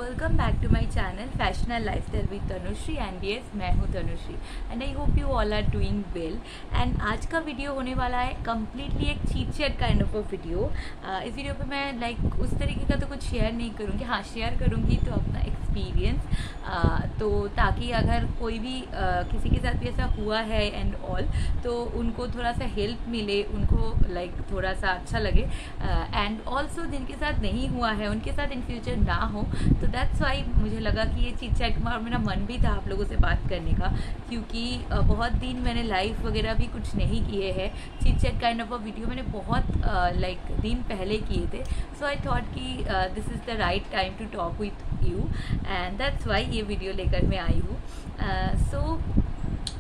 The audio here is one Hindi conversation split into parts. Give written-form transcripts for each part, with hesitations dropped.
Welcome back to my channel fashion and lifestyle with Tanushree and yes मैं हूँ Tanushree and I hope you all are doing well. And आज का वीडियो होने वाला है कम्प्लीटली एक cheat chat kind of a video. इस वीडियो पे मैं लाइक उस तरीके का तो कुछ शेयर नहीं करूँगी, हाँ शेयर करूँगी तो अपना एक्सपीरियंस, तो ताकि अगर कोई भी किसी के साथ भी ऐसा हुआ है एंड ऑल तो उनको थोड़ा सा हेल्प मिले, उनको लाइक थोड़ा सा अच्छा लगे। एंड ऑल्सो जिनके साथ नहीं हुआ है उनके साथ इन फ्यूचर ना हो, तो दैट्स वाई मुझे लगा कि ये चीट चैट और मेरा मन भी था आप लोगों से बात करने का, क्योंकि बहुत दिन मैंने लाइव वगैरह भी कुछ नहीं किए हैं। Cheat chat kind of a video मैंने बहुत लाइक दिन पहले किए थे, सो आई थॉट कि this is the right time to talk with you and that's why ये वीडियो लेकर मैं आई हूँ। सो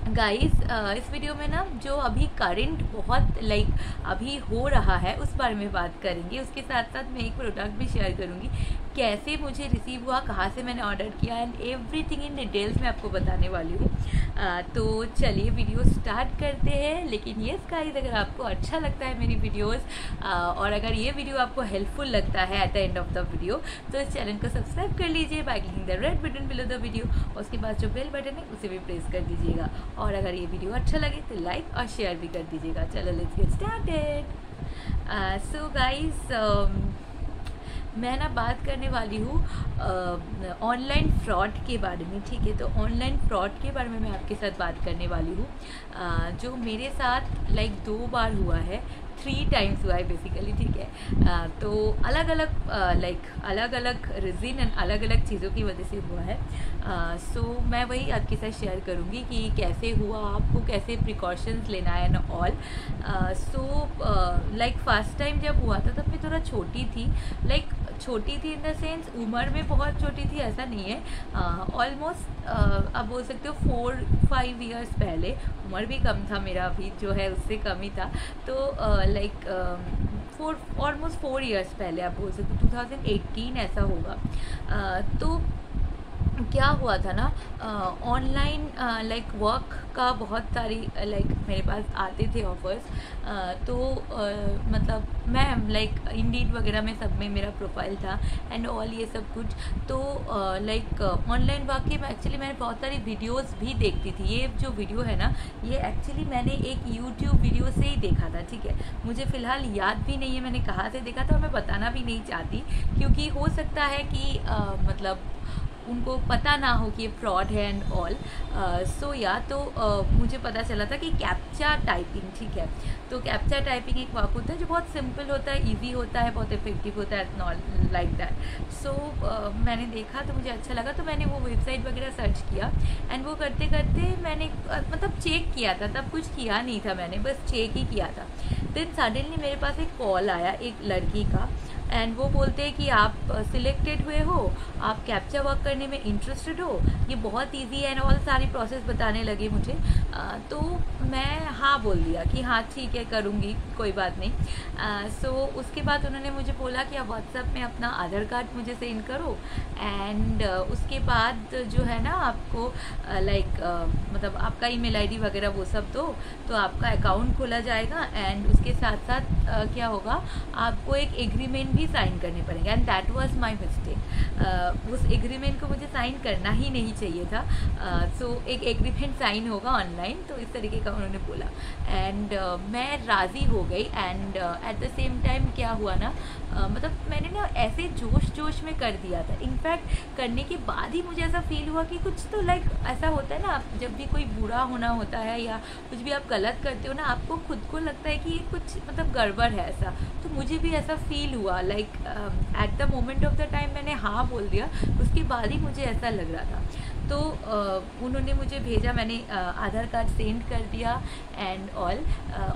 गाइस, इस वीडियो में ना जो अभी करंट बहुत लाइक अभी हो रहा है उस बारे में बात करेंगे। उसके साथ साथ मैं एक प्रोडक्ट भी शेयर करूँगी, कैसे मुझे रिसीव हुआ, कहाँ से मैंने ऑर्डर किया एंड एवरीथिंग इन डिटेल्स मैं आपको बताने वाली हूँ। तो चलिए वीडियो स्टार्ट करते हैं। लेकिन येस गाइस, अगर आपको अच्छा लगता है मेरी वीडियोस और अगर ये वीडियो आपको हेल्पफुल लगता है at the end of the video तो इस चैनल को सब्सक्राइब कर लीजिए by clicking the red button below the video. उसके बाद जो बेल बटन है उसे भी प्रेस कर दीजिएगा और अगर ये वीडियो अच्छा लगे तो लाइक और शेयर भी कर दीजिएगा। चलो let's get started. So guys, मैं ना बात करने वाली हूँ ऑनलाइन फ्रॉड के बारे में, ठीक है। तो ऑनलाइन फ्रॉड के बारे में मैं आपके साथ बात करने वाली हूँ, जो मेरे साथ लाइक 2 बार हुआ है, 3 टाइम्स हुआ है बेसिकली, ठीक है। तो अलग अलग लाइक अलग अलग रीज़न एंड अलग अलग चीज़ों की वजह से हुआ है। सो मैं वही आपके साथ शेयर करूँगी कि कैसे हुआ, आपको कैसे प्रिकॉशंस लेना है and all. So like first time जब हुआ था तब मैं थोड़ा छोटी थी, लाइक छोटी थी इन द सेंस उम्र में बहुत छोटी थी ऐसा नहीं है, ऑलमोस्ट आप बोल सकते हो 4-5 ईयर्स पहले। उम्र भी कम था मेरा, अभी जो है उससे कम ही था। तो लाइक ऑलमोस्ट 4 ईयर्स पहले आप बोल सकते हो, 2018 ऐसा होगा। तो क्या हुआ था ना, ऑनलाइन लाइक वर्क का बहुत सारी लाइक मेरे पास आते थे ऑफर्स। तो मतलब मैं लाइक इंडीड वगैरह में सब में मेरा प्रोफाइल था एंड ऑल ये सब कुछ। तो लाइक ऑनलाइन वर्क के एक्चुअली मैंने बहुत सारी वीडियोस भी देखती थी। ये जो वीडियो है ना, ये एक्चुअली मैंने एक यूट्यूब वीडियो से ही देखा था, ठीक है। मुझे फ़िलहाल याद भी नहीं है मैंने कहाँ से देखा था और मैं बताना भी नहीं चाहती, क्योंकि हो सकता है कि मतलब उनको पता ना हो कि ये फ्रॉड है एंड ऑल। सो या तो मुझे पता चला था कि कैप्चा टाइपिंग, ठीक है। तो कैप्चा टाइपिंग एक वर्क होता है जो बहुत सिंपल होता है, इजी होता है, बहुत इफेक्टिव होता है, नॉट लाइक दैट। सो मैंने देखा तो मुझे अच्छा लगा, तो मैंने वो वेबसाइट वगैरह सर्च किया एंड वो करते करते मैंने मतलब चेक किया था, तब कुछ किया नहीं था मैंने, बस चेक ही किया था। देन सडनली मेरे पास एक कॉल आया एक लड़की का एंड वो बोलते हैं कि आप सिलेक्टेड हुए हो, आप कैप्चा वर्क करने में इंटरेस्टेड हो, ये बहुत इजी है एंड ऑल सारी प्रोसेस बताने लगे मुझे। तो मैं हाँ बोल दिया कि हाँ ठीक है करूँगी, कोई बात नहीं। सो उसके बाद उन्होंने मुझे बोला कि आप व्हाट्सएप में अपना आधार कार्ड मुझे सेंड करो एंड उसके बाद जो है ना आपको लाइक मतलब आपका ईमेल आईडी वगैरह वो सब दो तो आपका अकाउंट खोला जाएगा एंड उसके साथ साथ क्या होगा, आपको एक एग्रीमेंट भी साइन करने पड़ेंगे and that was my mistake. उस एग्रीमेंट को मुझे साइन करना ही नहीं चाहिए था। सो एक एग्रीमेंट साइन होगा ऑनलाइन, तो इस तरीके का उन्होंने बोला एंड मैं राज़ी हो गई। And at the same time क्या हुआ ना, मतलब मैंने ना ऐसे जोश में कर दिया था। इनफैक्ट करने के बाद ही मुझे ऐसा फील हुआ कि कुछ तो लाइक ऐसा होता है ना, आप जब भी कोई बुरा होना होता है या कुछ भी आप गलत करते हो ना, आपको खुद को लगता है कि कुछ मतलब गड़बड़ है ऐसा। तो मुझे भी ऐसा फील हुआ, like at the moment of the time मैंने हाँ बोल दिया, उसके बाद ही मुझे ऐसा लग रहा था। तो उन्होंने मुझे भेजा, मैंने आधार कार्ड सेंड कर दिया एंड ऑल,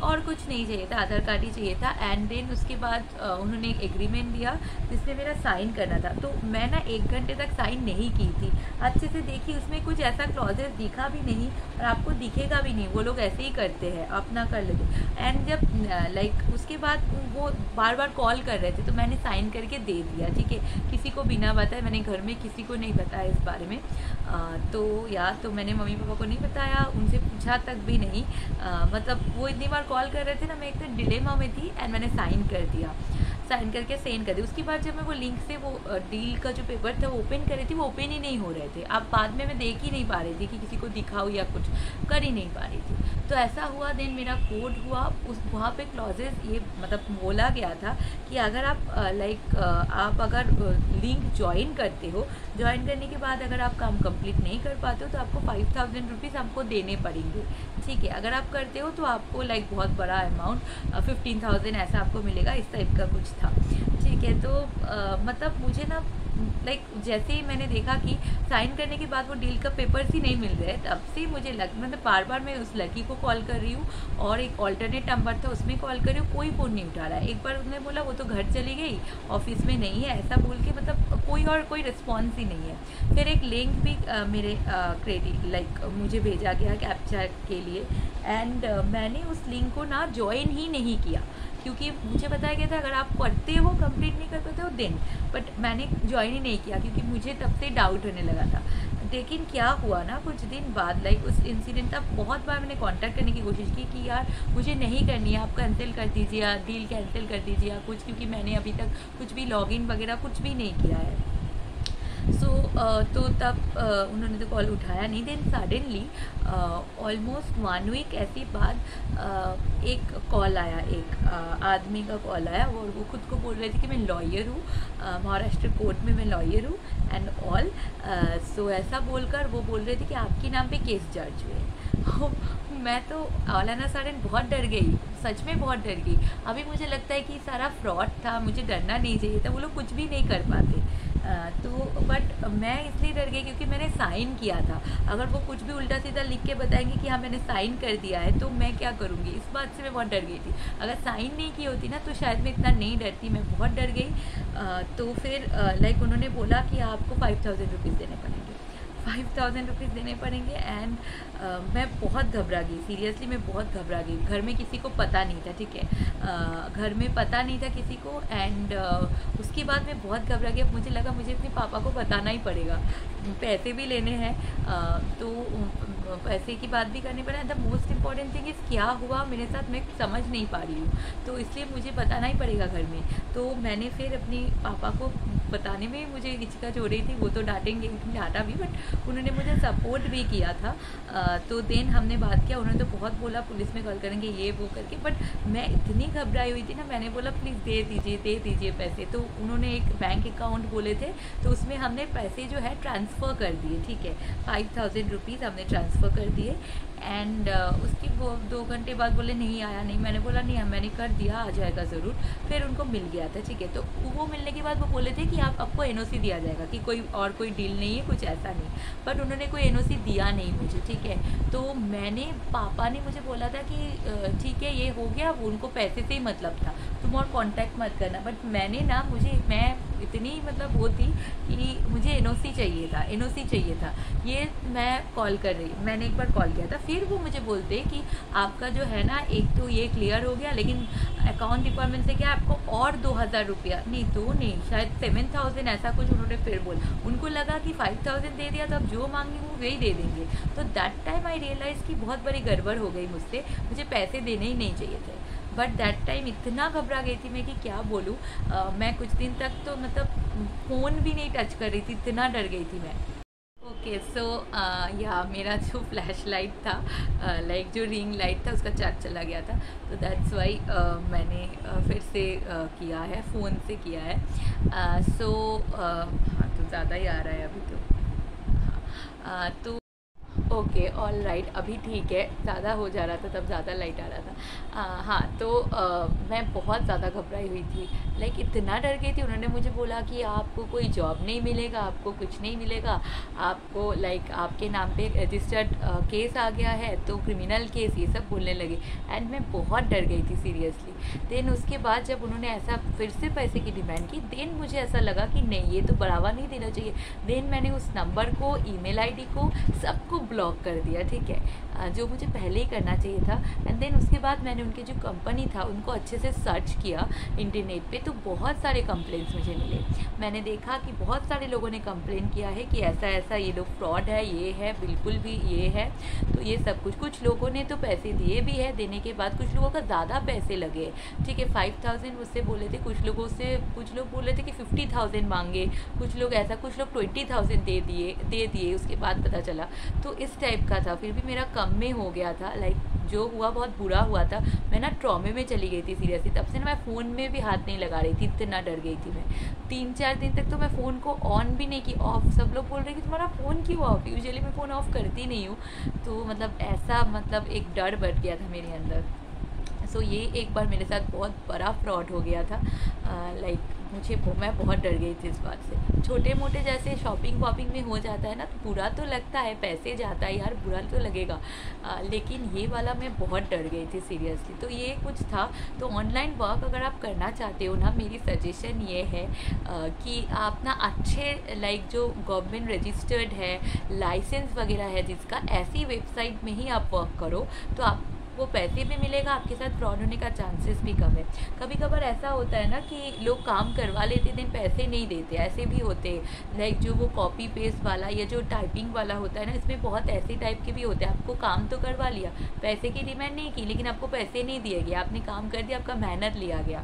और कुछ नहीं चाहिए था, आधार कार्ड ही चाहिए था। एंड देन उसके बाद उन्होंने एक एग्रीमेंट दिया जिसमें मेरा साइन करना था। तो मैं ना 1 घंटे तक साइन नहीं की थी, अच्छे से देखी, उसमें कुछ ऐसा क्लॉजेस दिखा भी नहीं और आपको दिखेगा भी नहीं, वो लोग ऐसे ही करते हैं, अपना कर लेते। एंड जब लाइक उसके बाद वो बार बार कॉल कर रहे थे तो मैंने साइन करके दे दिया, ठीक है, किसी को बिना बताए, मैंने घर में किसी को नहीं बताया इस बारे में। तो या तो मैंने मम्मी पापा को नहीं बताया, उनसे पूछा तक भी नहीं। मतलब वो इतनी बार कॉल कर रहे थे ना, मैं एकदम डिलेमा में थी एंड मैंने साइन कर दिया। साइन करके सेंड कर दी। उसके बाद जब मैं वो लिंक से वो डील का जो पेपर था वो ओपन कर रही थी, वो ओपन ही नहीं हो रहे थे। अब बाद में मैं देख ही नहीं पा रही थी कि किसी को दिखाऊँ या कुछ कर ही नहीं पा रही थी। तो ऐसा हुआ, देन मेरा कोड हुआ, उस वहाँ पे क्लॉजेस ये मतलब बोला गया था कि अगर आप आप अगर लिंक ज्वाइन करते हो, ज्वाइन करने के बाद अगर आप काम कंप्लीट नहीं कर पाते हो तो आपको 5000 रुपीज़ आपको देने पड़ेंगे, ठीक है। अगर आप करते हो तो आपको बहुत बड़ा अमाउंट 15,000 ऐसा आपको मिलेगा, इस टाइप का कुछ था, ठीक है। तो मतलब मुझे ना जैसे ही मैंने देखा कि साइन करने के बाद वो डील का पेपर्स ही नहीं मिल रहे, तब से मुझे मतलब बार बार मैं उस लड़की को कॉल कर रही हूँ और एक ऑल्टरनेट नंबर था उसमें कॉल कर रही हूँ, कोई फ़ोन नहीं उठा रहा है। एक बार उसने बोला वो तो घर चली गई, ऑफिस में नहीं है, ऐसा बोल के मतलब कोई रिस्पॉन्स ही नहीं है। फिर एक लिंक भी मेरे क्रेडिट मुझे भेजा गया कैप्चा के लिए, एंड मैंने उस लिंक को ना ज्वाइन ही नहीं किया, क्योंकि मुझे बताया गया था अगर आप पढ़ते हो कंप्लीट नहीं कर पाते हो देन, बट मैंने ज्वाइन ही नहीं किया क्योंकि मुझे तब से डाउट होने लगा था। लेकिन क्या हुआ ना, कुछ दिन बाद उस इंसिडेंट का बहुत बार मैंने कांटेक्ट करने की कोशिश की कि यार मुझे नहीं करनी है, आप कैंसिल कर दीजिए या डील कैंसिल कर दीजिए या कुछ, क्योंकि मैंने अभी तक कुछ भी लॉगिन वगैरह कुछ भी नहीं किया है। तो तब उन्होंने तो कॉल उठाया नहीं। देन सडनली ऑलमोस्ट 1 वीक ऐसी बाद एक कॉल आया, एक आदमी का कॉल आया और वो खुद को बोल रहे थे कि मैं लॉयर हूँ, महाराष्ट्र कोर्ट में मैं लॉयर हूँ एंड ऑल। सो ऐसा बोलकर वो बोल रहे थे कि आपके नाम पे केस दर्ज हुए। मैं तो ऑल एंड सडन बहुत डर गई, सच में बहुत डर गई। अभी मुझे लगता है कि सारा फ्रॉड था, मुझे डरना नहीं चाहिए था, वो लोग कुछ भी नहीं कर पाते। बट मैं इसलिए डर गई क्योंकि मैंने साइन किया था। अगर वो कुछ भी उल्टा सीधा लिख के बताएंगे कि हाँ मैंने साइन कर दिया है तो मैं क्या करूँगी, इस बात से मैं बहुत डर गई थी। अगर साइन नहीं की होती ना तो शायद मैं इतना नहीं डरती, मैं बहुत डर गई। तो फिर उन्होंने बोला कि आपको 5000 रुपीज़ देने पड़ेंगे, 5000 रुपीज़ देने पड़ेंगे। एंड मैं बहुत घबरा गई, सीरियसली मैं बहुत घबरा गई। घर में किसी को पता नहीं था, ठीक है, घर में पता नहीं था किसी को। एंड उसके बाद मैं बहुत घबरा गई। अब मुझे लगा मुझे अपने पापा को बताना ही पड़ेगा, पैसे भी लेने हैं, तो पैसे की बात भी करनी पड़े। The most important thing is क्या हुआ मेरे साथ मैं समझ नहीं पा रही हूँ, तो इसलिए मुझे बताना ही पड़ेगा घर में। तो मैंने फिर अपने पापा को बताने में मुझे हिचकिचाहट हो रही थी, वो तो डांटेंगे, डांटा भी, बट उन्होंने मुझे सपोर्ट भी किया था। तो देन हमने बात किया, उन्होंने तो बहुत बोला पुलिस में कॉल करेंगे ये वो करके, बट मैं इतनी घबराई हुई थी ना, मैंने बोला प्लीज़ दे दीजिए पैसे। तो उन्होंने एक बैंक अकाउंट बोले थे, तो उसमें हमने पैसे जो है ट्रांसफ़र कर दिए, ठीक है, 5000 रुपीज़ हमने ट्रांसफ़र कर दिए। एंड उसके वो 2 घंटे बाद बोले नहीं आया नहीं, मैंने बोला नहीं मैंने कर दिया, आ जाएगा ज़रूर। फिर उनको मिल गया था, ठीक है। तो वो मिलने के बाद वो बोले थे कि आपको एनओसी दिया जाएगा, कि कोई डील नहीं है, कुछ ऐसा नहीं, बट उन्होंने कोई एनओसी दिया नहीं मुझे, ठीक है। तो पापा ने मुझे बोला था कि ठीक है ये हो गया, उनको पैसे से ही मतलब था, तुम और कांटेक्ट मत करना। बट मैं इतनी मतलब वो थी कि मुझे एनओसी चाहिए था। ये मैं कॉल कर रही, मैंने एक बार कॉल किया था, फिर वो मुझे बोलते कि आपका जो है ना, एक तो ये क्लियर हो गया, लेकिन अकाउंट डिपार्टमेंट से क्या आपको और 2000 रुपया नहीं शायद 7000 ऐसा कुछ उन्होंने फिर बोला। उनको लगा कि 5000 दे दिया तो अब जो मांगी वो वही दे देंगे। तो दैट टाइम आई रियलाइज़ कि बहुत बड़ी गड़बड़ हो गई मुझसे, मुझे पैसे देने ही नहीं चाहिए थे। बट दैट टाइम इतना घबरा गई थी मैं कि क्या बोलूँ। मैं कुछ दिन तक तो मतलब फ़ोन भी नहीं टच कर रही थी, इतना डर गई थी मैं। ओके, सो या मेरा जो फ्लैश लाइट था, जो रिंग लाइट था, उसका चार्ज चला गया था, तो दैट्स वाई मैंने फिर से किया है, फ़ोन से किया है। हाँ, तो ज़्यादा ही आ रहा है अभी तो। हाँ, तो ओके, ऑल राइट, अभी ठीक है, ज़्यादा हो जा रहा था तब, ज़्यादा लाइट आ रहा था। हाँ, तो मैं बहुत ज़्यादा घबराई हुई थी, इतना डर गई थी। उन्होंने मुझे बोला कि आपको कोई जॉब नहीं मिलेगा, आपको कुछ नहीं मिलेगा, आपको आपके नाम पे रजिस्टर्ड केस आ गया है, तो क्रिमिनल केस, ये सब बोलने लगे। एंड मैं बहुत डर गई थी सीरियसली। देन उसके बाद जब उन्होंने ऐसा फिर से पैसे की डिमांड की, देन मुझे ऐसा लगा कि नहीं, ये तो बढ़ावा नहीं देना चाहिए। देन मैंने उस नंबर को, ईमेल आईडी को, सबको ब्लॉक कर दिया, ठीक है। जो मुझे पहले ही करना चाहिए था। एंड देन उसके बाद मैंने उनके जो कंपनी था उनको अच्छे से सर्च किया इंटरनेट पे, तो बहुत सारे कंप्लेंट्स मुझे मिले। मैंने देखा कि बहुत सारे लोगों ने कंप्लेन किया है कि ऐसा ऐसा ये लोग फ्रॉड है, ये है, बिल्कुल भी ये है। तो ये सब कुछ लोगों ने तो पैसे दिए भी है, देने के बाद कुछ लोगों का ज़्यादा पैसे लगे। ठीक है, 5000 मुझसे बोले थे, कुछ लोग बोल रहे थे कि 50,000 मांगे, कुछ लोग 20,000 दे दिए उसके बाद पता चला। तो इस टाइप का था, फिर भी मेरा कम में हो गया था। लाइक जो हुआ बहुत बुरा हुआ था। मैं ना ट्रॉमे में चली गई थी सीरियसली, तब से ना मैं फ़ोन में भी हाथ नहीं लगा रही थी, इतना डर गई थी मैं। 3-4 दिन तक तो मैं फ़ोन को ऑन भी नहीं की, ऑफ। सब लोग बोल रहे कि तुम्हारा फ़ोन क्यों ऑफ? यूजुअली मैं फ़ोन ऑफ करती नहीं हूँ। तो मतलब ऐसा एक डर बढ़ गया था मेरे अंदर। सो ये एक बार मेरे साथ बहुत बड़ा फ्रॉड हो गया था। लाइक मैं बहुत डर गई थी इस बात से। छोटे मोटे जैसे शॉपिंग वॉपिंग में हो जाता है ना, तो बुरा तो लगता है, पैसे जाता है यार, बुरा तो लगेगा। लेकिन ये वाला मैं बहुत डर गई थी सीरियसली। तो ये कुछ था। तो ऑनलाइन वर्क अगर आप करना चाहते हो ना, मेरी सजेशन ये है कि आप ना अच्छे लाइक जो गवर्नमेंट रजिस्टर्ड है, लाइसेंस वगैरह है जिसका, ऐसी वेबसाइट में ही आप वर्क करो, तो आप वो पैसे भी मिलेगा, आपके साथ फ्रॉड होने का चांसेस भी कम है। कभी कभार ऐसा होता है ना कि लोग काम करवा लेते हैं, पैसे नहीं देते, ऐसे भी होते हैं। लाइक जो वो कॉपी पेस्ट वाला या जो टाइपिंग वाला होता है ना, इसमें बहुत ऐसे टाइप के भी होते हैं। आपको काम तो करवा लिया, पैसे की डिमांड नहीं की, लेकिन आपको पैसे नहीं दिए गए, आपने काम कर दिया, आपका मेहनत लिया गया,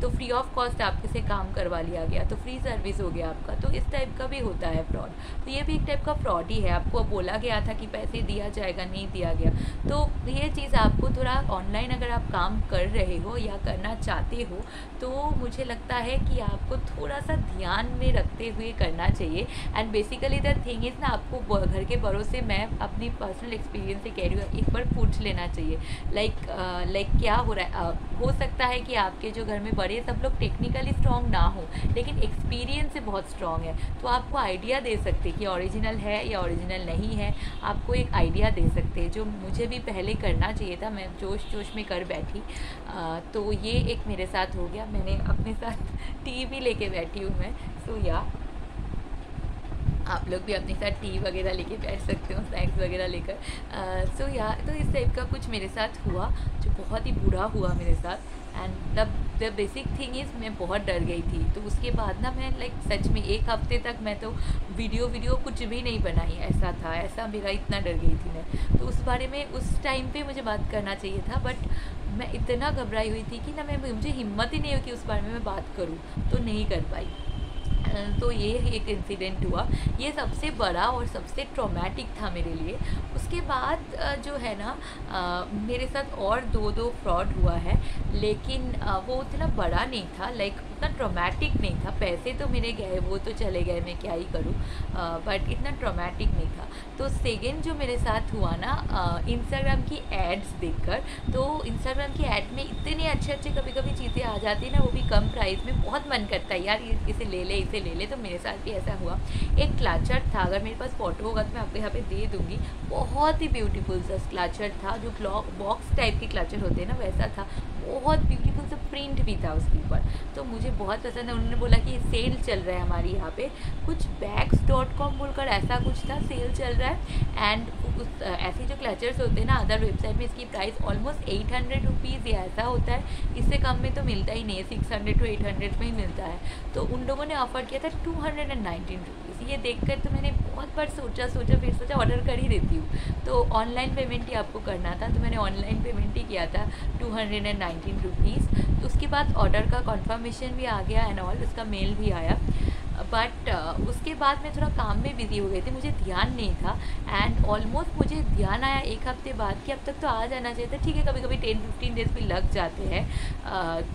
तो फ्री ऑफ कॉस्ट आपके से काम करवा लिया गया, तो फ्री सर्विस हो गया आपका। तो इस टाइप का भी होता है फ्रॉड। तो ये भी एक टाइप का फ्रॉड ही है। आपको बोला गया था कि पैसे दिया जाएगा, नहीं दिया गया। तो ये चीज़ आपको थोड़ा ऑनलाइन अगर आप काम कर रहे हो या करना चाहते हो, तो मुझे लगता है कि आपको थोड़ा सा ध्यान में रखते हुए करना चाहिए। And basically the thing is ना, आपको घर के बड़ों से, मैं अपनी पर्सनल एक्सपीरियंस से कह रही हूँ, एक बार पूछ लेना चाहिए। लाइक क्या हो रहा है। हो सकता है कि आपके जो घर में बड़े सब लोग टेक्निकली स्ट्रॉन्ग ना हो, लेकिन एक्सपीरियंस से बहुत स्ट्रॉन्ग है, तो आपको आइडिया दे सकते कि ओरिजिनल है या ओरिजिनल नहीं है। आपको एक आइडिया दे सकते हैं, जो मुझे भी पहले करना चाहिए था, मैं जोश में कर बैठी। तो ये एक मेरे साथ हो गया। मैंने अपने साथ टी भी लेके बैठी हूँ मैं। सो या आप लोग भी अपने साथ टी वगैरह लेके बैठ सकते हो, स्नैक्स वगैरह लेकर। सो या तो इस टाइप का कुछ मेरे साथ हुआ, जो बहुत ही बुरा हुआ मेरे साथ। And the basic thing is, मैं बहुत डर गई थी। तो उसके बाद ना मैं लाइक सच में 1 हफ्ते तक मैं तो वीडियो कुछ भी नहीं बनाई। ऐसा था, ऐसा मेरा, इतना डर गई थी मैं। तो उस बारे में उस टाइम पे मुझे बात करना चाहिए था, बट मैं इतना घबराई हुई थी कि ना मुझे हिम्मत ही नहीं हुई कि उस बारे में मैं बात करूँ, तो नहीं कर पाई। तो ये एक इंसिडेंट हुआ, ये सबसे बड़ा और सबसे ट्रॉमेटिक था मेरे लिए। उसके बाद जो है ना, मेरे साथ और दो फ्रॉड हुआ है, लेकिन वो उतना बड़ा नहीं था, लाइक उतना ट्रॉमेटिक नहीं था। पैसे तो मेरे गए, वो तो चले गए, मैं क्या ही करूँ, बट इतना ट्रॉमेटिक नहीं था। तो सेकेंड जो मेरे साथ हुआ ना, इंस्टाग्राम की एड्स देखकर। तो इंस्टाग्राम की एड में इतने अच्छे कभी चीज़ें आ जाती है ना, वो भी कम प्राइस में। बहुत मन करता है यार इसे ले ले। तो मेरे साथ भी ऐसा हुआ। एक क्लचर था, अगर मेरे पास फोटो होगा तो मैं आपको यहाँ पे दे दूँगी। बहुत ही ब्यूटीफुल सा क्लचर था, जो बॉक्स टाइप के क्लचर होते हैं ना, वैसा था। बहुत ब्यूटीफुल सा प्रिंट भी था उसके ऊपर, तो मुझे बहुत पसंद है। उन्होंने बोला कि सेल चल रहा है हमारे यहाँ पे, कुछ bags.com बोलकर ऐसा कुछ था, सेल चल रहा है। एंड ऐसे जो क्लचर्स होते हैं ना, अदर वेबसाइट में इसकी प्राइस ऑलमोस्ट 800 रुपीज़ या ऐसा होता है, इससे कम में तो मिलता ही नहीं है, 600 to 800 में ही मिलता है। तो उन लोगों ने ऑफर किया था 219 रुपीज़। ये देखकर तो मैंने बहुत बार सोचा फिर सोचा ऑर्डर कर ही देती हूँ। तो ऑनलाइन पेमेंट ही आपको करना था, तो मैंने ऑनलाइन पेमेंट ही किया था 219 रुपीज़। तो उसके बाद ऑर्डर का कन्फर्मेशन भी आ गया एंड ऑल, उसका मेल भी आया। बट उसके बाद मैं थोड़ा काम में बिजी हो गई थी, मुझे ध्यान नहीं था। एंड ऑलमोस्ट मुझे ध्यान आया 1 हफ्ते बाद कि अब तक तो आ जाना चाहिए था। ठीक है, कभी कभी 10-15 डेज़ भी लग जाते हैं,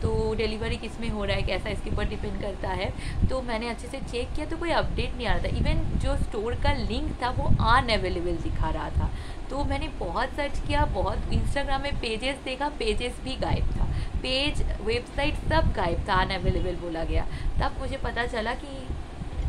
तो डिलीवरी किस में हो रहा है कैसा, इसके ऊपर डिपेंड करता है। तो मैंने अच्छे से चेक किया तो कोई अपडेट नहीं आ रहा था। इवन जो स्टोर का लिंक था वो अनअवेलेबल दिखा रहा था। तो मैंने बहुत सर्च किया, बहुत इंस्टाग्राम में पेजेस देखा, पेजेस भी गायब था, पेज वेबसाइट सब गायब था, अनअवेलेबल बोला गया। तब मुझे पता चला कि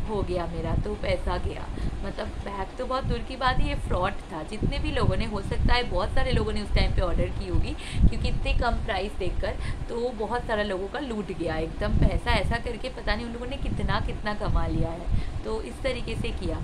हो गया मेरा, तो पैसा गया। मतलब बैग तो बहुत दूर की बात है, ये फ्रॉड था। जितने भी लोगों ने, हो सकता है बहुत सारे लोगों ने उस टाइम पे ऑर्डर की होगी, क्योंकि इतने कम प्राइस देखकर तो बहुत सारा लोगों का लूट गया एकदम पैसा। ऐसा करके पता नहीं उन लोगों ने कितना कमा लिया है। तो इस तरीके से किया।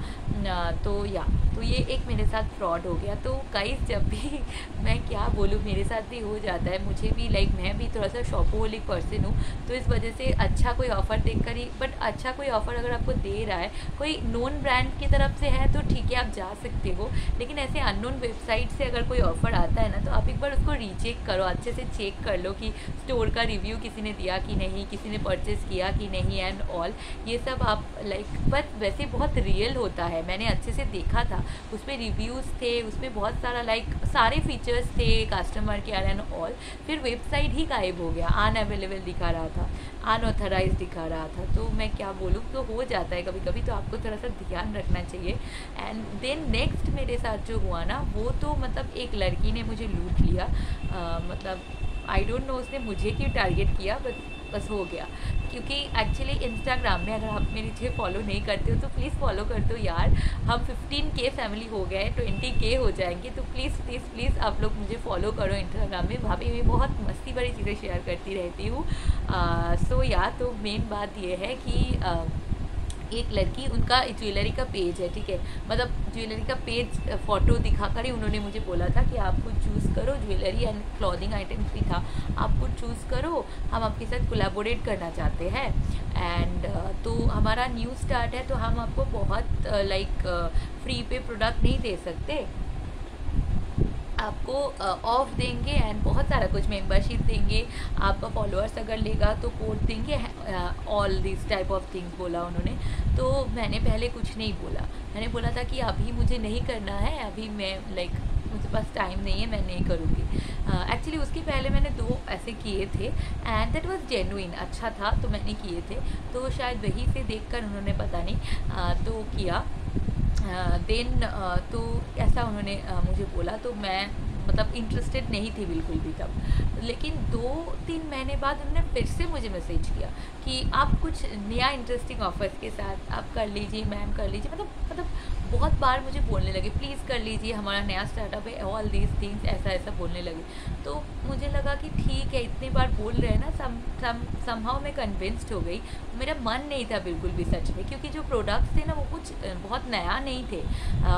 तो ये एक मेरे साथ फ्रॉड हो गया। तो गाइस जब भी मैं क्या बोलूँ, मेरे साथ भी हो जाता है, मुझे भी लाइक मैं भी थोड़ा सा शॉपोहोलिक पर्सन हूँ, तो इस वजह से अच्छा कोई ऑफ़र देखकर ही, बट अच्छा कोई ऑफ़र अगर आपको दे रहा है कोई नोन ब्रांड की तरफ से है तो ठीक है आप जा सकते हो, लेकिन ऐसे अननोन वेबसाइट से अगर कोई ऑफ़र आता है ना तो आप एक बार उसको रीचेक करो, अच्छे से चेक कर लो कि स्टोर का रिव्यू किसी ने दिया कि नहीं, किसी ने परचेज़ किया कि नहीं एंड ऑल, ये सब आप लाइक। बट वैसे बहुत रियल होता है, मैंने अच्छे से देखा था, उसमें रिव्यूज़ थे, उसमें बहुत सारा लाइक सारे फीचर्स थे, कस्टमर केयर एंड ऑल। फिर वेबसाइट ही गायब हो गया, अनअवेलेबल दिखा रहा था, अनऑथराइज दिखा रहा था। तो मैं क्या बोलूँ, तो हो जाता है कभी कभी, तो आपको थोड़ा सा ध्यान रखना चाहिए। एंड देन नेक्स्ट मेरे साथ जो हुआ ना, वो तो मतलब एक लड़की ने मुझे लूट लिया। मतलब आई डोंट नो उसने मुझे क्यों टारगेट किया, बस हो गया। क्योंकि एक्चुअली इंस्टाग्राम में अगर आप मुझे फॉलो नहीं करते हो तो प्लीज़ फॉलो कर दो यार। हम 15K फैमिली हो गए, 20K हो जाएंगे, तो प्लीज़ प्लीज़ प्लीज़ आप लोग मुझे फॉलो करो इंस्टाग्राम में। वहाँ पे मैं बहुत मस्ती भरी चीज़ें शेयर करती रहती हूँ। तो मेन बात ये है कि एक लड़की, उनका ज्वेलरी का पेज है, ठीक है, मतलब ज्वेलरी का पेज फ़ोटो दिखाकर ही उन्होंने मुझे बोला था कि आप कुछ चूज़ करो, ज्वेलरी एंड क्लॉथिंग आइटम्स भी था, आप कुछ चूज़ करो, हम आपके साथ कोलैबोरेट करना चाहते हैं। एंड तो हमारा न्यू स्टार्ट है, तो हम आपको बहुत लाइक फ्री पे प्रोडक्ट नहीं दे सकते, आपको ऑफ देंगे एंड बहुत सारा कुछ मेंबरशिप देंगे, आपका फॉलोअर्स अगर लेगा तो कोड देंगे, all this type of things बोला उन्होंने। तो मैंने पहले कुछ नहीं बोला, मैंने बोला था कि अभी मुझे नहीं करना है, अभी मैं लाइक मुझे पास टाइम नहीं है, मैं नहीं करूँगी। एक्चुअली उसके पहले मैंने 2 ऐसे किए थे एंड दैट वाज जेन्युइन, अच्छा था तो मैंने किए थे, तो शायद वहीं से देखकर उन्होंने पता नहीं तो किया। देन तो ऐसा उन्होंने मुझे बोला, तो मैं मतलब इंटरेस्टेड नहीं थी बिल्कुल भी तब। लेकिन 2-3 महीने बाद उन्होंने फिर से मुझे मैसेज किया कि आप कुछ नया इंटरेस्टिंग ऑफर्स के साथ आप कर लीजिए मैम, कर लीजिए, मतलब बहुत बार मुझे बोलने लगे प्लीज़ कर लीजिए, हमारा नया स्टार्टअप है, ऑल दीज थिंग्स, ऐसा ऐसा बोलने लगे। तो मुझे लगा कि ठीक है, इतनी बार बोल रहे हैं ना, समहाउ मैं कन्विंस्ड हो गई। मेरा मन नहीं था बिल्कुल भी सच में, क्योंकि जो प्रोडक्ट्स थे ना वो कुछ बहुत नया नहीं थे,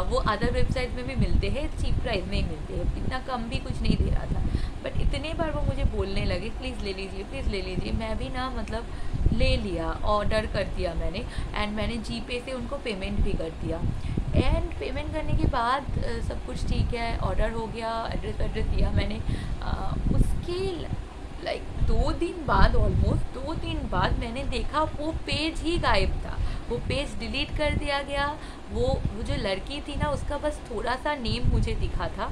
वो अदर वेबसाइट में भी मिलते हैं, चीप प्राइस में ही मिलते हैं, इतना कम भी कुछ नहीं दे रहा था। बट इतने बार वो मुझे बोलने लगे प्लीज़ ले लीजिए, प्लीज़ ले लीजिए, मैं भी ना मतलब ले लिया, ऑर्डर कर दिया मैंने एंड मैंने जीपे से उनको पेमेंट भी कर दिया। एंड पेमेंट करने के बाद सब कुछ ठीक है, ऑर्डर हो गया, एड्रेस दिया मैंने। उसके लाइक 2 दिन बाद, ऑलमोस्ट 2 दिन बाद मैंने देखा वो पेज ही गायब था, वो पेज डिलीट कर दिया गया। वो जो लड़की थी ना उसका बस थोड़ा सा नेम मुझे दिखा था,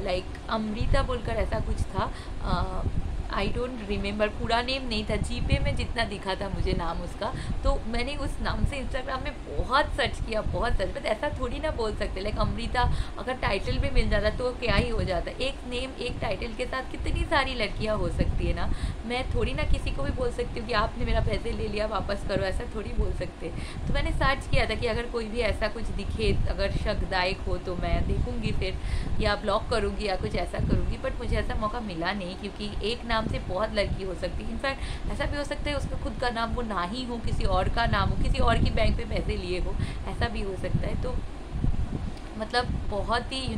लाइक अमृता बोलकर ऐसा कुछ था, आई डोंट रिमेंबर, पूरा नेम नहीं था, जीपे में जितना दिखा था मुझे नाम उसका। तो मैंने उस नाम से इंस्टाग्राम में बहुत सर्च किया, बहुत सर्च, बट ऐसा थोड़ी ना बोल सकते, लाइक अमृता अगर टाइटल भी मिल जाता तो क्या ही हो जाता, एक नेम एक टाइटल के साथ कितनी सारी लड़कियां हो सकती है ना। मैं थोड़ी ना किसी को भी बोल सकती हूँ कि आपने मेरा पैसे ले लिया वापस करो, ऐसा थोड़ी बोल सकते। तो मैंने सर्च किया था कि अगर कोई भी ऐसा कुछ दिखे, अगर शकदायक हो तो मैं देखूँगी फिर, या ब्लॉक करूँगी या कुछ ऐसा करूँगी, बट मुझे ऐसा मौका मिला नहीं, क्योंकि एक नाम से बहुत लड़की हो सकती है। इनफैक्ट ऐसा भी हो सकता है उसका खुद का नाम वो ना ही हो, किसी और का नाम हो, किसी और की बैंक पे पैसे लिए हो, ऐसा भी हो सकता है। तो मतलब बहुत ही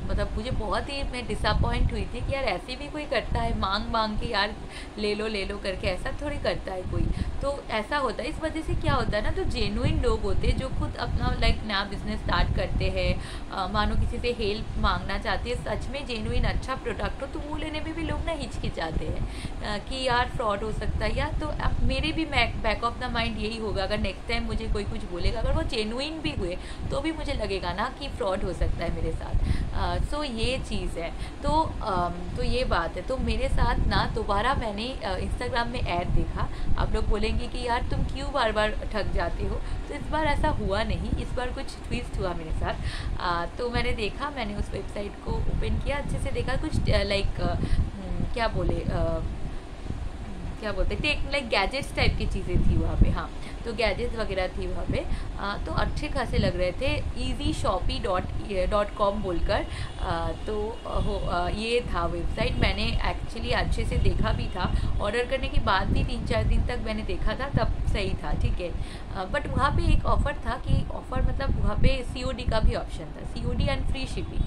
मतलब मुझे बहुत ही मैं डिसअपॉइंट हुई थी कि यार ऐसे भी कोई करता है, मांग के यार ले लो करके, ऐसा थोड़ी करता है कोई। तो ऐसा होता है, इस वजह से क्या होता है ना, तो जेन्युइन लोग होते हैं जो खुद अपना लाइक नया बिजनेस स्टार्ट करते हैं, मानो किसी से हेल्प मांगना चाहते हैं, सच में जेन्युइन अच्छा प्रोडक्ट हो तो वो लेने में भी लोग ना हिचकिचाते हैं कि यार फ्रॉड हो सकता है, या तो अब मेरे भी बैक ऑफ द माइंड यही होगा, अगर नेक्स्ट टाइम मुझे कोई कुछ बोलेगा, अगर वो जेन्युइन भी हुए तो भी मुझे लगेगा ना कि फ्रॉड हो सकता है मेरे साथ। सो ये चीज़ है। तो ये बात है। तो मेरे साथ ना दोबारा मैंने इंस्टाग्राम में ऐड देखा, आप लोग बोलेंगे कि यार तुम क्यों बार बार ठग जाते हो, तो इस बार ऐसा हुआ नहीं, इस बार कुछ ट्विस्ट हुआ मेरे साथ। तो मैंने देखा, मैंने उस वेबसाइट को ओपन किया, अच्छे से देखा, कुछ लाइक क्या बोले, क्या बोलते हैं लाइक गैजेट्स टाइप की चीज़ें थी वहाँ पे। हाँ, तो गैजेट्स वगैरह थी वहाँ पे। तो अच्छे खासे लग रहे थे। easyshopee.com बोलकर ये था वेबसाइट। मैंने एक्चुअली अच्छे से देखा भी था, ऑर्डर करने के बाद भी 3-4 दिन तक मैंने देखा था, तब सही था, ठीक है। बट वहाँ पे एक ऑफ़र था कि ऑफ़र मतलब वहाँ पे COD का भी ऑप्शन था, COD एंड फ्री शिपिंग।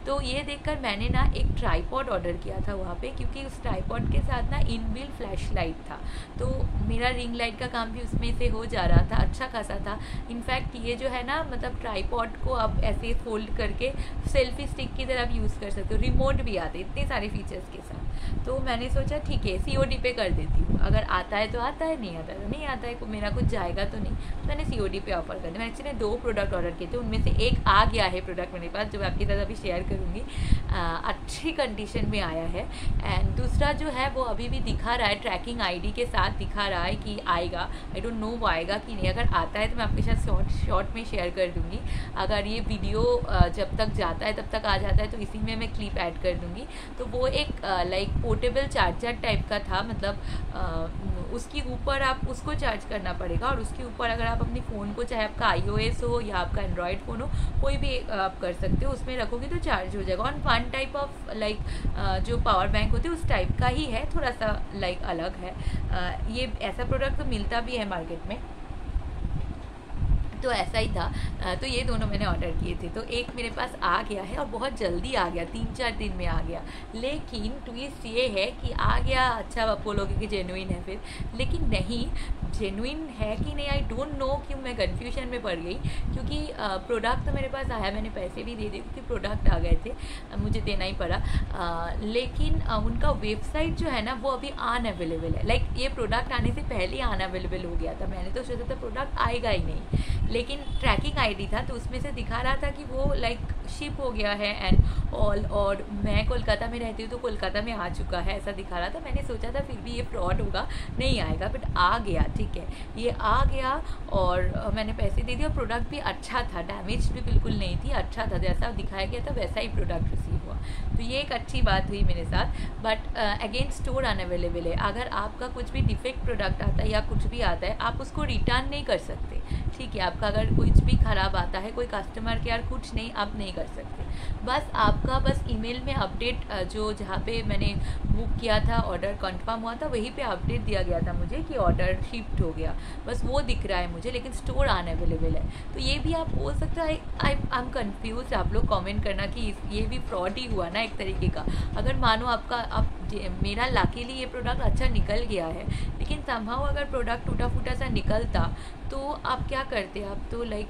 तो ये देखकर मैंने ना एक ट्राईपॉड ऑर्डर किया था वहाँ पे, क्योंकि उस ट्राईपॉड के साथ ना इनबिल्ट फ्लैश लाइट था। तो मेरा रिंग लाइट का काम भी उसमें से हो जा रहा था, अच्छा खासा था। इनफैक्ट ये जो है ना, मतलब ट्राईपॉड को आप ऐसे फोल्ड करके सेल्फी स्टिक की तरह यूज़ कर सकते हो, रिमोट भी आते, इतने सारे फीचर्स के साथ। तो मैंने सोचा ठीक है COD पे कर देती हूँ, अगर आता है तो आता है, नहीं आता है तो नहीं आता है, मेरा कुछ जाएगा तो नहीं। तो मैंने COD पे ऑफर कर दिया। मैंने एक्चुअली 2 प्रोडक्ट ऑर्डर किए थे, उनमें से एक आ गया है प्रोडक्ट मेरे पास, जो मैं आपके साथ अभी शेयर करूँगी। अच्छी कंडीशन में आया है। एंड दूसरा जो है वो अभी भी दिखा रहा है, ट्रैकिंग ID के साथ दिखा रहा है कि आएगा। आई डोंट नो वो आएगा कि नहीं। अगर आता है तो मैं आपके साथ शॉर्ट में शेयर कर दूँगी। अगर ये वीडियो जब तक जाता है तब तक आ जाता है तो इसी में मैं क्लिप ऐड कर दूँगी। तो वो एक लाइक पोर्टेबल चार्जर टाइप का था, मतलब उसके ऊपर आप उसको चार्ज करना पड़ेगा, और उसके ऊपर अगर आप अपनी फ़ोन को, चाहे आपका iOS हो या आपका एंड्रॉयड फ़ोन हो, कोई भी आप कर सकते हो, उसमें रखोगे तो चार्ज हो जाएगा। और वन टाइप ऑफ लाइक जो पावर बैंक होते हैं उस टाइप का ही है, थोड़ा सा लाइक अलग है। ये ऐसा प्रोडक्ट तो मिलता भी है मार्केट में, तो ऐसा ही था। तो ये दोनों मैंने ऑर्डर किए थे। तो एक मेरे पास आ गया है और बहुत जल्दी आ गया, 3-4 दिन में आ गया। लेकिन ट्विस्ट ये है कि आ गया, अच्छा आप बोलोगे कि जेन्युइन है फिर, लेकिन नहीं, जेन्युइन है कि नहीं आई डोंट नो, क्यों मैं कन्फ्यूजन में पड़ गई। क्योंकि प्रोडक्ट तो मेरे पास आया, मैंने पैसे भी दे दिए क्योंकि प्रोडक्ट आ गए थे, मुझे देना ही पड़ा। लेकिन उनका वेबसाइट जो है ना वो अभी अनअवेलेबल है। लाइक ये प्रोडक्ट आने से पहले ही अनअवेलेबल हो गया था। मैंने तो सोचा था प्रोडक्ट आएगा ही नहीं, लेकिन ट्रैकिंग ID था तो उसमें से दिखा रहा था कि वो लाइक शिप हो गया है एंड ऑल। और मैं कोलकाता में रहती हूँ तो कोलकाता में आ चुका है, ऐसा दिखा रहा था। मैंने सोचा था फिर भी ये फ्रॉड होगा, नहीं आएगा, बट आ गया, ठीक है, ये आ गया। और मैंने पैसे दे दिए और प्रोडक्ट भी अच्छा था, डैमेज भी बिल्कुल नहीं थी, अच्छा था, जैसा दिखाया गया था वैसा ही प्रोडक्ट रिसीव हुआ। तो ये एक अच्छी बात हुई मेरे साथ। बट अगेन स्टोर अनअवेलेबल है। अगर आपका कुछ भी डिफेक्ट प्रोडक्ट आता है या कुछ भी आता है, आप उसको रिटर्न नहीं कर सकते, ठीक है। आपका अगर कुछ भी ख़राब आता है, कोई कस्टमर केयर कुछ नहीं, आप नहीं कर सकते। बस आपका बस ईमेल में अपडेट, जो जहाँ पे मैंने बुक किया था, ऑर्डर कंफर्म हुआ था, वहीं पे अपडेट दिया गया था मुझे कि ऑर्डर शिफ्ट हो गया, बस वो दिख रहा है मुझे, लेकिन स्टोर अनअवेलेबल है। तो ये भी आप बोल सकते हो, आई एम कन्फ्यूज। आप लोग कमेंट करना कि ये भी फ्रॉड ही हुआ ना एक तरीके का। अगर मानो आपका मेरा लाकीली ये प्रोडक्ट अच्छा निकल गया है, लेकिन समहाउ अगर प्रोडक्ट टूटा फूटा सा निकलता तो आप क्या करते? आप तो लाइक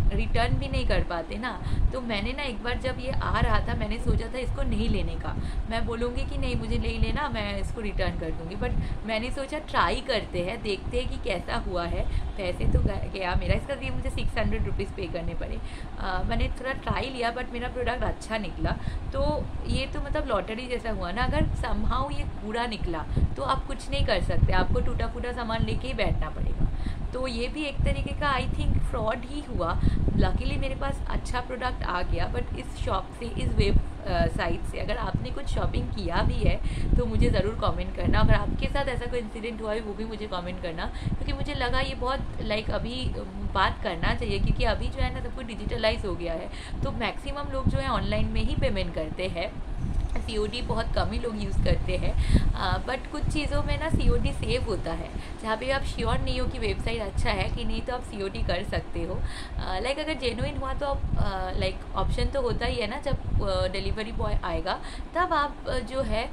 रिटर्न भी नहीं कर पाते ना। तो मैंने ना एक बार जब ये आ रहा था, मैंने सोचा था इसको नहीं लेने का, मैं बोलूँगी कि नहीं मुझे नहीं लेना, मैं इसको रिटर्न कर दूँगी। बट मैंने सोचा ट्राई करते हैं, देखते हैं कि कैसा हुआ है। पैसे तो गया मेरा, इसका लिए मुझे 600 रुपीज़ पे करने पड़े। मैंने थोड़ा ट्राई लिया, बट मेरा प्रोडक्ट अच्छा निकला। तो ये तो मतलब लॉटरी जैसा हुआ ना। अगर समहाउ ये बुरा निकला तो आप कुछ नहीं कर सकते, आपको टूटा फूटा सामान लेके ही बैठना पड़ेगा। तो ये भी एक तरीके का आई थिंक फ्रॉड ही हुआ। लकीली मेरे पास अच्छा प्रोडक्ट आ गया। बट इस शॉप से, इस वेब साइट से अगर आपने कुछ शॉपिंग किया भी है तो मुझे ज़रूर कमेंट करना। अगर आपके साथ ऐसा कोई इंसिडेंट हुआ है वो भी मुझे कमेंट करना, क्योंकि मुझे लगा ये बहुत लाइक अभी बात करना चाहिए, क्योंकि अभी जो है ना सब कुछ डिजिटलाइज हो गया है। तो मैक्सिमम लोग जो है ऑनलाइन में ही पेमेंट करते हैं, COD बहुत कम ही लोग यूज़ करते हैं। बट कुछ चीज़ों में ना COD सेव होता है, जहाँ पे आप श्योर नहीं हो कि वेबसाइट अच्छा है कि नहीं, तो आप COD कर सकते हो। लाइक अगर जेन्युइन हुआ तो आप लाइक ऑप्शन तो होता ही है ना, जब डिलीवरी बॉय आएगा तब आप जो है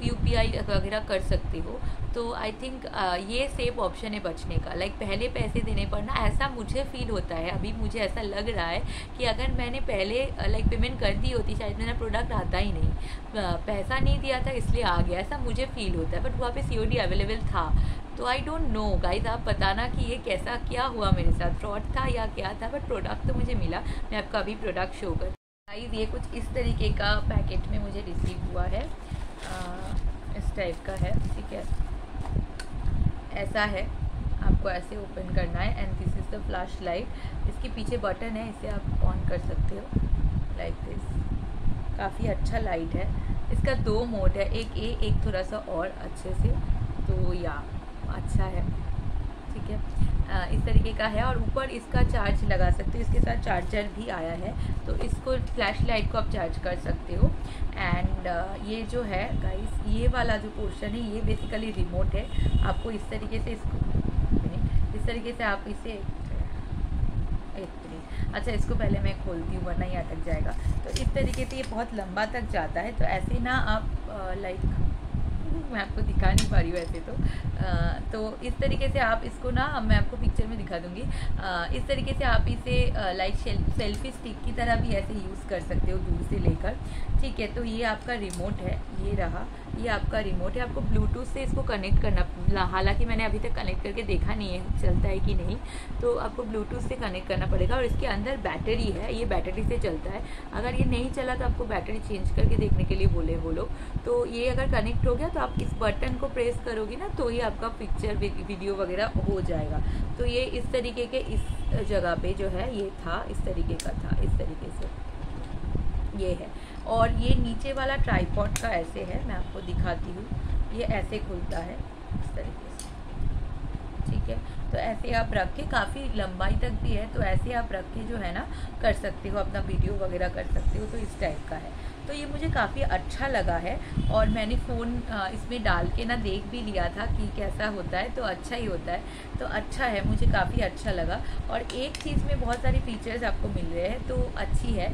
UPI वगैरह कर सकते हो। तो आई थिंक ये सेफ ऑप्शन है बचने का। लाइक पहले पैसे देने पड़ना, ऐसा मुझे फील होता है, अभी मुझे ऐसा लग रहा है कि अगर मैंने पहले लाइक पेमेंट कर दी होती शायद मेरा प्रोडक्ट आता ही नहीं। पैसा नहीं दिया था इसलिए आ गया, ऐसा मुझे फील होता है। बट वहाँ पे COD अवेलेबल था। तो आई डोंट नो गाइज, आप बताना कि ये कैसा क्या हुआ मेरे साथ, फ्रॉड था या क्या था। बट प्रोडक्ट तो मुझे मिला। मैं आपका अभी प्रोडक्ट शो कर गाइज, ये कुछ इस तरीके का पैकेट में मुझे रिसीव हुआ है, इस टाइप का है, ठीक है, ऐसा है। आपको ऐसे ओपन करना है and this is the flash light. इसके पीछे बटन है, इसे आप ऑन कर सकते हो लाइक दिस। काफ़ी अच्छा लाइट है। इसका 2 मोड है, एक एक थोड़ा सा और अच्छे से तो या अच्छा है, ठीक है। इस तरीके का है और ऊपर इसका चार्ज लगा सकते हो, इसके साथ चार्जर भी आया है, तो इसको फ्लैश लाइट को आप चार्ज कर सकते हो। एंड ये जो है गाइस, ये वाला जो पोर्शन है ये बेसिकली रिमोट है। आपको इस तरीके से इस तरीके से आप इसे अच्छा, इसको पहले मैं खोलती हूँ वरना ये अटक जाएगा। तो इस तरीके से ये बहुत लंबा तक जाता है। तो ऐसे ना आप लाइक मैं आपको दिखा नहीं पा रही हूँ ऐसे तो इस तरीके से आप इसको ना, मैं आपको पिक्चर में दिखा दूँगी। इस तरीके से आप इसे लाइक सेल्फी स्टिक की तरह भी ऐसे यूज़ कर सकते हो दूर से लेकर, ठीक है। तो ये आपका रिमोट है, ये रहा, ये आपका रिमोट है। आपको ब्लूटूथ से इसको कनेक्ट करना, हालांकि मैंने अभी तक कनेक्ट करके देखा नहीं है चलता है कि नहीं, तो आपको ब्लूटूथ से कनेक्ट करना पड़ेगा। और इसके अंदर बैटरी है, ये बैटरी से चलता है। अगर ये नहीं चला तो आपको बैटरी चेंज करके देखने के लिए बोले वो लोग। तो ये अगर कनेक्ट हो गया तो आप इस बटन को प्रेस करोगे ना, तो ये आपका पिक्चर वीडियो वगैरह हो जाएगा। तो ये इस तरीके के इस जगह पे जो है ये था, इस तरीके का था, इस तरीके से ये है। और ये नीचे वाला ट्राइपॉड का ऐसे है, मैं आपको दिखाती हूँ। ये ऐसे खुलता है इस तरीके से, ठीक है। तो ऐसे आप रख के, काफ़ी लंबाई तक भी है, तो ऐसे आप रख के जो है ना कर सकते हो, अपना वीडियो वगैरह कर सकते हो। तो इस टाइप का है, तो ये मुझे काफ़ी अच्छा लगा है। और मैंने फ़ोन इसमें डाल के ना देख भी लिया था कि कैसा होता है, तो अच्छा ही होता है। तो अच्छा है, मुझे काफ़ी अच्छा लगा। और एक चीज़ में बहुत सारी फीचर्स आपको मिल रहे हैं, तो अच्छी है,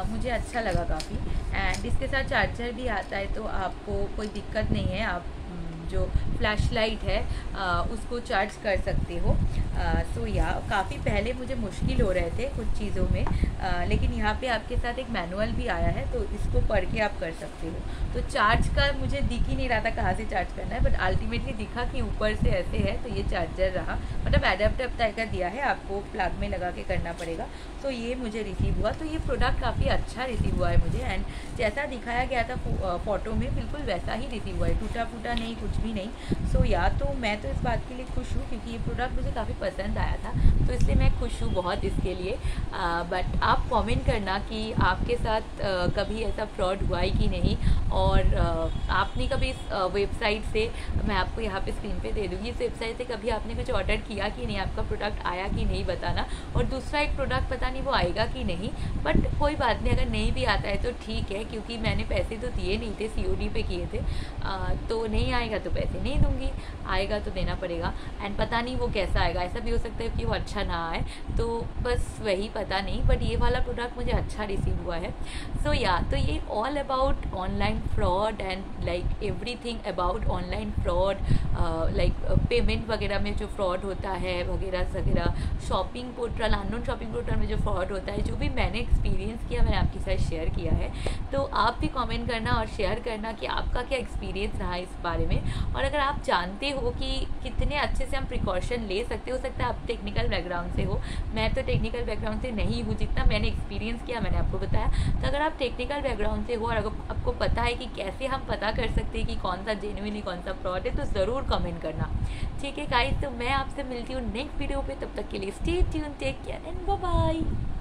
मुझे अच्छा लगा काफ़ी। एंड इसके साथ चार्जर भी आता है, तो आपको कोई दिक्कत नहीं है। आप जो फ्लैश लाइट है उसको चार्ज कर सकते हो। सो या काफ़ी पहले मुझे मुश्किल हो रहे थे कुछ चीज़ों में, लेकिन यहाँ पे आपके साथ एक मैनुअल भी आया है, तो इसको पढ़ के आप कर सकते हो। तो चार्ज का मुझे दिख ही नहीं रहा था कहाँ से चार्ज करना है, बट अल्टीमेटली दिखा कि ऊपर से ऐसे है। तो ये चार्जर रहा, मतलब एडेप्टर टाइप का दिया है, आपको प्लग में लगा के करना पड़ेगा। तो ये मुझे रिसीव हुआ, तो ये प्रोडक्ट काफ़ी अच्छा रिसीव हुआ है मुझे। एंड जैसा दिखाया गया था फ़ोटो में, बिल्कुल वैसा ही रिसीव हुआ है, टूटा फूटा नहीं, कुछ भी नहीं। सो या तो मैं तो इस बात के लिए खुश हूँ क्योंकि ये प्रोडक्ट मुझे काफ़ी पसंद आया था, तो इसलिए मैं खुश हूँ बहुत इसके लिए। बट आप कमेंट करना कि आपके साथ कभी ऐसा फ्रॉड हुआ है कि नहीं, और आपने कभी इस वेबसाइट से, मैं आपको यहाँ पे स्क्रीन पे दे दूँगी, इस वेबसाइट से कभी आपने कुछ ऑर्डर किया कि नहीं, आपका प्रोडक्ट आया कि नहीं बताना। और दूसरा एक प्रोडक्ट पता नहीं वो आएगा कि नहीं, बट कोई बात नहीं, अगर नहीं भी आता है तो ठीक है, क्योंकि मैंने पैसे तो दिए नहीं थे, COD पे किए थे। तो नहीं आएगा तो पैसे नहीं दूंगी, आएगा तो देना पड़ेगा। एंड पता नहीं वो कैसा आएगा, ऐसा भी हो सकता है कि वो अच्छा ना आए, तो बस वही पता नहीं। बट ये वाला प्रोडक्ट मुझे अच्छा रिसीव हुआ है। सो या तो ये all about online fraud and like everything about online fraud, like payment वगैरह में जो फ्रॉड होता है वगैरह वगैरह, shopping portal, unknown shopping portal में जो फ्रॉड होता है, जो भी मैंने एक्सपीरियंस किया मैंने आपके साथ शेयर किया है। तो आप भी कमेंट करना और शेयर करना कि आपका क्या एक्सपीरियंस रहा इस बारे में। और अगर आप जानते हो कि कितने अच्छे से हम प्रिकॉशन ले सकते, हो सकता है आप टेक्निकल बैकग्राउंड से हो, मैं तो टेक्निकल बैकग्राउंड से नहीं हूँ, जितना मैंने एक्सपीरियंस किया मैंने आपको बताया। तो अगर आप टेक्निकल बैकग्राउंड से हो और अगर आपको पता है कि कैसे हम पता कर सकते हैं कि कौन सा जेन्युइन है कौन सा फ्रॉड है, तो ज़रूर कमेंट करना, ठीक है गाइस। तो मैं आपसे मिलती हूँ नेक्स्ट वीडियो पे, तब तक के लिए stay tune, take care and bye bye.